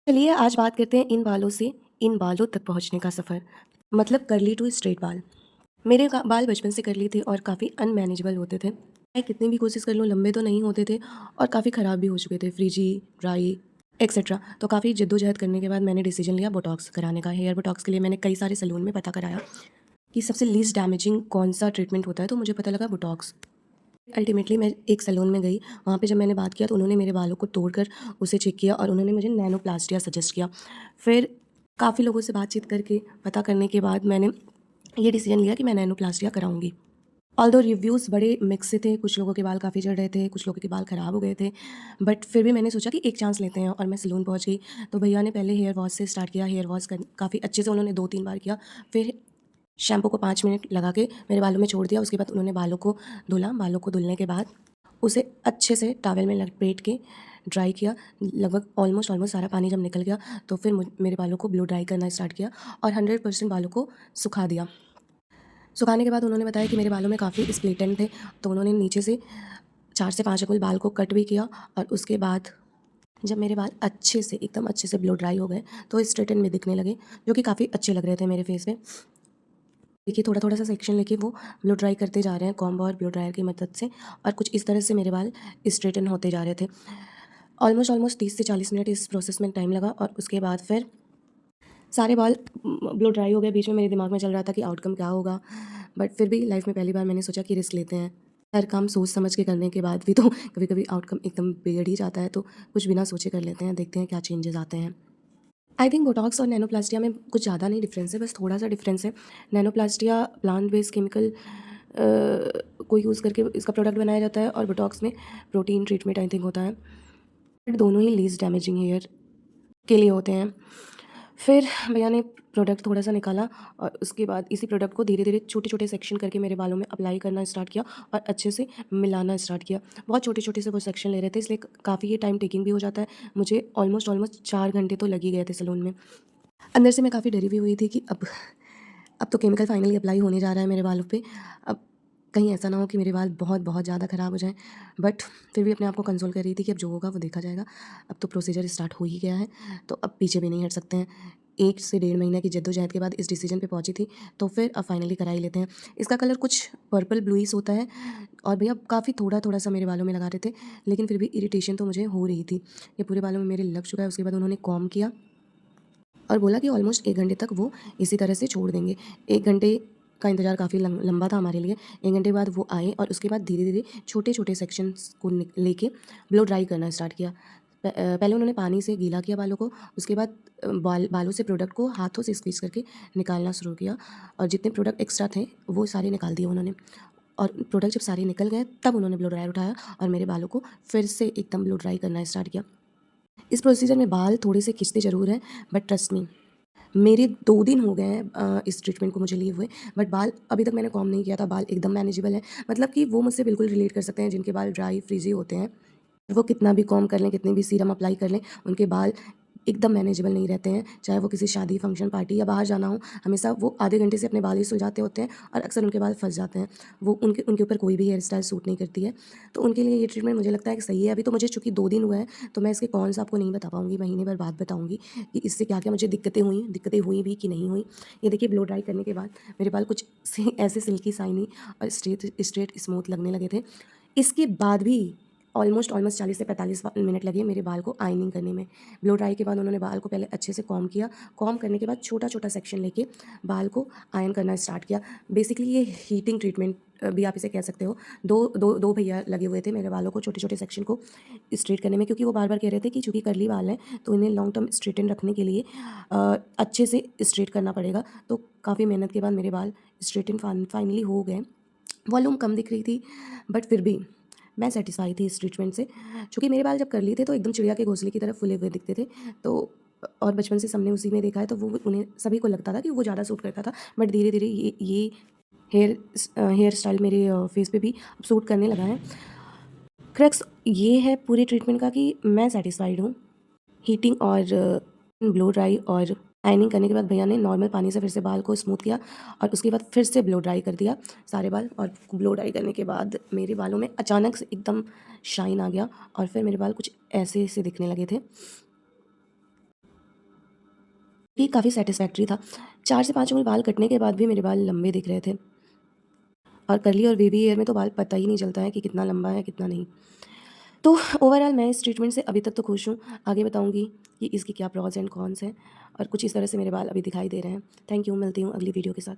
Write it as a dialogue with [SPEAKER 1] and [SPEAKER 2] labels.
[SPEAKER 1] चलिए आज बात करते हैं इन बालों से इन बालों तक पहुंचने का सफ़र। मतलब कर्ली टू स्ट्रेट बाल। मेरे बाल बचपन से कर्ली थे और काफ़ी अनमैनेजेबल होते थे। मैं कितनी भी कोशिश कर लूँ लंबे तो नहीं होते थे और काफ़ी ख़राब भी हो चुके थे, फ्रिजी, ड्राई एक्सेट्रा। तो काफ़ी जद्दोजहद करने के बाद मैंने डिसीजन लिया बोटॉक्स कराने का। हेयर बोटॉक्स के लिए मैंने कई सारे सैलून में पता कराया कि सबसे लीस्ट डैमेजिंग कौन सा ट्रीटमेंट होता है, तो मुझे पता लगा बोटॉक्स। अल्टीमेटली मैं एक सैलून में गई, वहाँ पे जब मैंने बात किया तो उन्होंने मेरे बालों को तोड़कर उसे चेक किया और उन्होंने मुझे नैनोप्लास्टिया सजेस्ट किया। फिर काफ़ी लोगों से बातचीत करके पता करने के बाद मैंने ये डिसीजन लिया कि मैं नैनोप्लास्टिया कराऊँगी। ऑल्दो रिव्यूज़ बड़े मिक्स से थे, कुछ लोगों के बाल काफ़ी झड़ रहे थे, कुछ लोगों के बाल ख़राब हो गए थे, बट फिर भी मैंने सोचा कि एक चांस लेते हैं और मैं सैलून पहुँच गई। तो भैया ने पहले हेयर वॉश से स्टार्ट किया, हेयर वॉश काफ़ी अच्छे से उन्होंने 2-3 बार किया। फिर शैम्पू को 5 मिनट लगा के मेरे बालों में छोड़ दिया। उसके बाद उन्होंने बालों को धुला, बालों को धुलने के बाद उसे अच्छे से टॉवल में लपेट के ड्राई किया। लगभग ऑलमोस्ट सारा पानी जब निकल गया तो फिर मेरे बालों को ब्लो ड्राई करना स्टार्ट किया और 100% बालों को सुखा दिया। सुखाने के बाद उन्होंने बताया कि मेरे बालों में काफ़ी स्प्लिट एंड थे, तो उन्होंने नीचे से 4 से 5 अंगुल बाल को कट भी किया और उसके बाद जब मेरे बाल अच्छे से एकदम अच्छे से ब्लो ड्राई हो गए तो स्ट्रेटन में दिखने लगे, जो कि काफ़ी अच्छे लग रहे थे मेरे फेस पे। देखिए थोड़ा-थोड़ा सा सेक्शन लेके वो ब्लो ड्राई करते जा रहे हैं कॉम्ब और ब्लो ड्रायर की मदद से और कुछ इस तरह से मेरे बाल स्ट्रेटन होते जा रहे थे। ऑलमोस्ट 30 से 40 मिनट इस प्रोसेस में टाइम लगा और उसके बाद फिर सारे बाल ब्लो ड्राई हो गए। बीच में मेरे दिमाग में चल रहा था कि आउटकम क्या होगा, बट फिर भी लाइफ में पहली बार मैंने सोचा कि रिस्क लेते हैं। हर काम सोच समझ के करने के बाद भी तो कभी-कभी आउटकम एकदम बिगड़ ही जाता है, तो कुछ बिना सोचे कर लेते हैं, देखते हैं क्या चेंजेस आते हैं। आई थिंक बोटॉक्स और नैनोप्लास्टिया में कुछ ज़्यादा नहीं डिफरेंस है, बस थोड़ा-सा डिफरेंस है। नैनोप्लास्टिया प्लांट बेस्ड केमिकल को यूज़ करके इसका प्रोडक्ट बनाया जाता है और बोटॉक्स में प्रोटीन ट्रीटमेंट आई थिंक होता है। बट दोनों ही लीस्ट डैमेजिंग हेयर के लिए होते हैं। फिर भैया ने प्रोडक्ट थोड़ा-सा निकाला और उसके बाद इसी प्रोडक्ट को धीरे-धीरे छोटे-छोटे सेक्शन करके मेरे बालों में अप्लाई करना स्टार्ट किया और अच्छे से मिलाना स्टार्ट किया। बहुत छोटे-छोटे से वो सेक्शन ले रहे थे, इसलिए काफ़ी ये टाइम टेकिंग भी हो जाता है। मुझे ऑलमोस्ट 4 घंटे तो लग ही गए थे सैलून में। अंदर से मैं काफ़ी डरी भी हुई थी कि अब तो केमिकल फाइनली अप्लाई होने जा रहा है मेरे बालों पे। अब कहीं ऐसा ना हो कि मेरे बाल बहुत ज़्यादा ख़राब हो जाएँ। बट फिर भी अपने आप को कंसोल कर रही थी कि अब जो होगा वो देखा जाएगा। अब तो प्रोसीजर स्टार्ट हो ही गया है, तो अब पीछे भी नहीं हट सकते हैं। 1 से डेढ़ महीने की जद्दोजहद के बाद इस डिसीजन पे पहुँची थी, तो फिर अब फाइनली करा ही लेते हैं। इसका कलर कुछ पर्पल ब्लूइश होता है और भैया काफ़ी थोड़ा-थोड़ा सा मेरे बालों में लगा रहे थे, लेकिन फिर भी इरिटेशन तो मुझे हो रही थी। ये पूरे बालों में मेरे लग चुका है। उसके बाद उन्होंने कॉम्ब किया और बोला कि ऑलमोस्ट 1 घंटे तक वो इसी तरह से छोड़ देंगे। 1 घंटे का इंतज़ार काफ़ी लंबा था हमारे लिए। 1 घंटे बाद वो आए और उसके बाद धीरे-धीरे छोटे-छोटे सेक्शंस को लेके ब्लो ड्राई करना स्टार्ट किया। पहले उन्होंने पानी से गीला किया बालों को, उसके बाद बालों से प्रोडक्ट को हाथों से स्क्वीज़ करके निकालना शुरू किया और जितने प्रोडक्ट एक्स्ट्रा थे वो सारे निकाल दिए उन्होंने। और प्रोडक्ट जब सारे निकल गए तब उन्होंने ब्लो ड्रायर उठाया और मेरे बालों को फिर से एकदम ब्लो ड्राई करना स्टार्ट किया। इस प्रोसीजर में बाल थोड़े से खिंचते ज़रूर हैं, बट ट्रस्ट मी मेरे 2 दिन हो गए हैं इस ट्रीटमेंट को मुझे लिए हुए, बट बाल अभी तक मैंने कॉम्ब नहीं किया था। बाल एकदम मैनेजेबल हैं, मतलब कि वो मुझसे बिल्कुल रिलेट कर सकते हैं जिनके बाल ड्राई फ्रीज़ी होते हैं। वो कितना भी कॉम्ब कर लें, कितने भी सीरम अप्लाई कर लें, उनके बाल एकदम मैनेजेबल नहीं रहते हैं। चाहे वो किसी शादी, फंक्शन, पार्टी या बाहर जाना हो, हमेशा वो आधे घंटे से अपने बाल ही सुलझाते होते हैं और अक्सर उनके बाल फँस जाते हैं। वो उनके उनके ऊपर कोई भी हेयर स्टाइल सूट नहीं करती है। तो उनके लिए ये ट्रीटमेंट मुझे लगता है कि सही है। अभी तो मुझे चूँकि 2 दिन हुए हैं, तो मैं इसके कॉन्स आपको नहीं बता पाऊँगी, महीने भर बाद बताऊँगी कि इससे क्या-क्या मुझे दिक्कतें हुई भी कि नहीं हुई। ये देखिए ब्लो ड्राई करने के बाद मेरे बाल कुछ से ऐसे सिल्की शाइनी और स्ट्रेट स्मूथ लगने लगे थे। इसके बाद भी ऑलमोस्ट 40 से 45 मिनट लगे मेरे बाल को आयनिंग करने में। ब्लो ड्राई के बाद उन्होंने बाल को पहले अच्छे से कॉम्ब किया। कॉम्ब करने के बाद छोटा-छोटा सेक्शन लेके बाल को आयन करना स्टार्ट किया। बेसिकली ये हीटिंग ट्रीटमेंट भी आप इसे कह सकते हो। 2 भैया लगे हुए थे मेरे बालों को छोटे-छोटे सेक्शन को स्ट्रेट करने में, क्योंकि वो बार-बार कह रहे थे कि चूँकि कर्ली बाल हैं, तो इन्हें लॉन्ग टर्म स्ट्रेटन रखने के लिए अच्छे से स्ट्रेट करना पड़ेगा। तो काफ़ी मेहनत के बाद मेरे बाल स्ट्रेटन फाइनली हो गए। वॉल्यूम कम दिख रही थी, बट फिर भी मैं सैटिस्फाई थी इस ट्रीटमेंट से। चूँकि मेरे बाल जब कर्ली थे तो एकदम चिड़िया के घोंसले की तरह फूले हुए दिखते थे, तो और बचपन से सबने उसी में देखा है, तो वो उन्हें सभी को लगता था कि वो ज़्यादा सूट करता था। बट धीरे-धीरे ये हेयर स्टाइल मेरे फेस पे भी अब सूट करने लगा है। क्रक्स ये है पूरे ट्रीटमेंट का कि मैं सैटिस्फाइड हूँ। हीटिंग और ब्लो ड्राई और आयनिंग करने के बाद भैया ने नॉर्मल पानी से फिर से बाल को स्मूथ किया और उसके बाद फिर से ब्लो ड्राई कर दिया सारे बाल। और ब्लो ड्राई करने के बाद मेरे बालों में अचानक से एकदम शाइन आ गया और फिर मेरे बाल कुछ ऐसे से दिखने लगे थे। ये काफ़ी सेटिस्फैक्ट्री था। 4 से 5 उंगल बाल कटने के बाद भी मेरे बाल लंबे दिख रहे थे और कर्ली और वेवी हेयर में तो बाल पता ही नहीं चलता है कि कितना लंबा है, कितना नहीं। तो ओवरऑल मैं इस ट्रीटमेंट से अभी तक तो खुश हूँ। आगे बताऊँगी कि इसके क्या प्रोज़ एंड कॉन्स हैं और कुछ इस तरह से मेरे बाल अभी दिखाई दे रहे हैं। थैंक यू, मिलती हूँ अगली वीडियो के साथ।